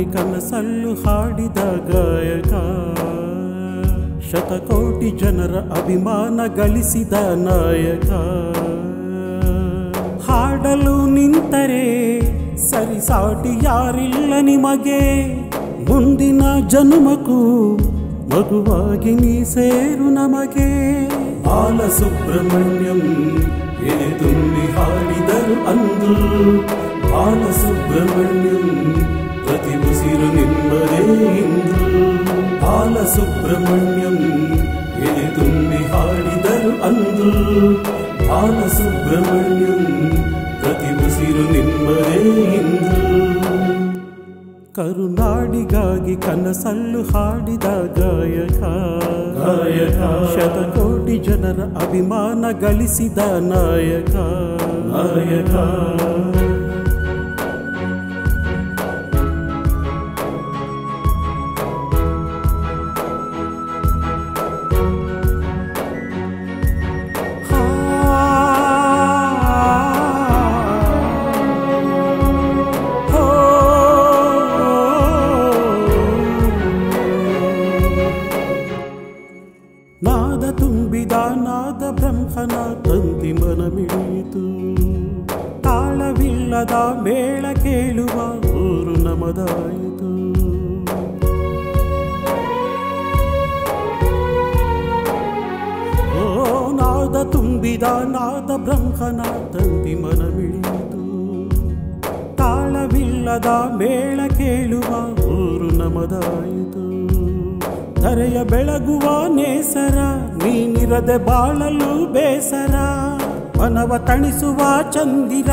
ನಾಡಿಗಾಗಿ ಕನಸಲ್ಲು ಹಾಡಿದ ಗಾಯಕ, ಶತಕೋಟಿ ಜನರ ಅಭಿಮಾನ ಗಳಿಸಿದ ನಾಯಕ. ಹಾಡಲು ನಿಂತರೆ ಸರಿಸಾಟಿ ಯಾರಿಲ್ಲ ನಿಮಗೆ, ಮುಂದಿನ ಜನ್ಮಕ್ಕೂ ಮಗುವಾಗಿ ನೀ ಸೇರು ನಮಗೆ. ಬಾಲಸುಬ್ರಹ್ಮಣ್ಯಂ ಎದೆ ತುಂಬಿ ಹಾಡಿದರು ಅಂದು, ಬಾಲಸುಬ್ರಹ್ಮಣ್ಯಂ ಪ್ರತಿ ಉಸಿರು ನಿಮ್ಮದೇ ಇಂದು. ಬಾಲಸುಬ್ರಹ್ಮಣ್ಯಂ ಎದೆ ತುಂಬಿ ಹಾಡಿದರು ಅಂದು, ಬಾಲಸುಬ್ರಹ್ಮಣ್ಯಂ ಪ್ರತಿ ಉಸಿರು ನಿಮ್ಮದೇ ಇಂದು. ಕರುನಾಡಿಗಾಗಿ ಕನಸಲ್ಲು ಹಾಡಿದ ಗಾಯಕ, ಶತಕೋಟಿ ಜನರ ಅಭಿಮಾನ ಗಳಿಸಿದ ನಾಯಕ. ನಾದ ತುಂಬಿದ ನಾದ ಬ್ರಹ್ಮನ ತಂತಿ ಮನ ಮಿಡಿಯಿತು, ತಾಳವಿಲ್ಲದ ಮೇಳ ಕೇಳುವ ಊರು ನಮದಾಯಿತು. ಓ ನಾದ ತುಂಬಿದ ನಾದ ಬ್ರಹ್ಮನ ತಂತಿ ಮನ ಮಿಡಿಯಿತು, ತಾಳವಿಲ್ಲದ ಮೇಳ ಕೇಳುವ ಊರು ನಮದಾಯಿತು. ಧರೆಯ ಬೆಳಗುವ ನೇಸರ ನೀನಿರದೆ ಬಾಳಲು ಬೇಸರ, ಮನವ ತಣಿಸುವ ಚಂದಿರ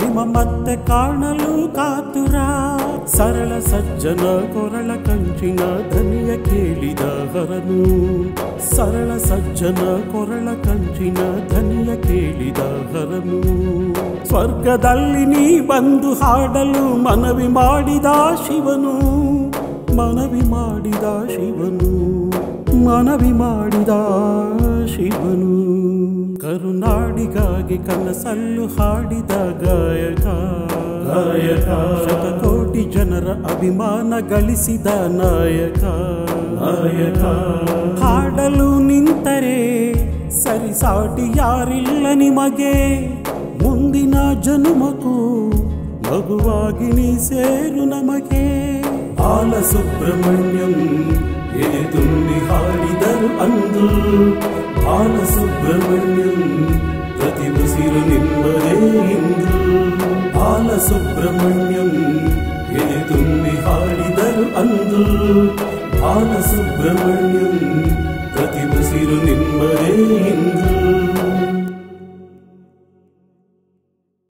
ನಿಮ್ಮ ಮತ್ತೆ ಕಾಣಲು ಕಾತುರ. ಸರಳ ಸಜ್ಜನ ಕೊರಳ ಕಂಚಿನ ಧನಿಯ ಕೇಳಿದ ಹರನು, ಸರಳ ಸಜ್ಜನ ಕೊರಳ ಕಂಚಿನ ಧನಿಯ ಕೇಳಿದ ಹರನು. ಸ್ವರ್ಗದಲ್ಲಿ ನೀ ಬಂದು ಹಾಡಲು ಮನವಿ ಮಾಡಿದ ಶಿವನು, ಮನವಿ ಮಾಡಿದ ಶಿವನು, ಮನವಿ ಮಾಡಿದ ಶಿವನು. ಕರುನಾಡಿಗಾಗಿ ಕನಸಲ್ಲು ಹಾಡಿದ ಗಾಯಕ, ಶತಕೋಟಿ ಜನರ ಅಭಿಮಾನ ಗಳಿಸಿದ ನಾಯಕ. ಹಾಡಲು ನಿಂತರೆ ಸರಿಸಾಟಿ ಯಾರಿಲ್ಲ ನಿಮಗೆ, ಮುಂದಿನ ಜನ್ಮಕ್ಕೂ ಮಗುವಾಗಿ ನೀ ಸೇರು ನಮಗೆ. ಬಾಲಸುಬ್ರಹ್ಮಣ್ಯಂ ಎದೆ ತುಂಬಿ ಹಾಡಿದರು ಅಂದು, ಬಾಲಸುಬ್ರಹ್ಮಣ್ಯಂ ಪ್ರತಿ ಉಸಿರು ನಿಮ್ಮದೇ ಇಂದು. ಬಾಲಸುಬ್ರಹ್ಮಣ್ಯಂ ಎದೆ ತುಂಬಿ ಹಾಡಿದರು ಅಂದು, ಬಾಲಸುಬ್ರಹ್ಮಣ್ಯಂ ಪ್ರತಿ ಉಸಿರು ನಿಮ್ಮದೇ.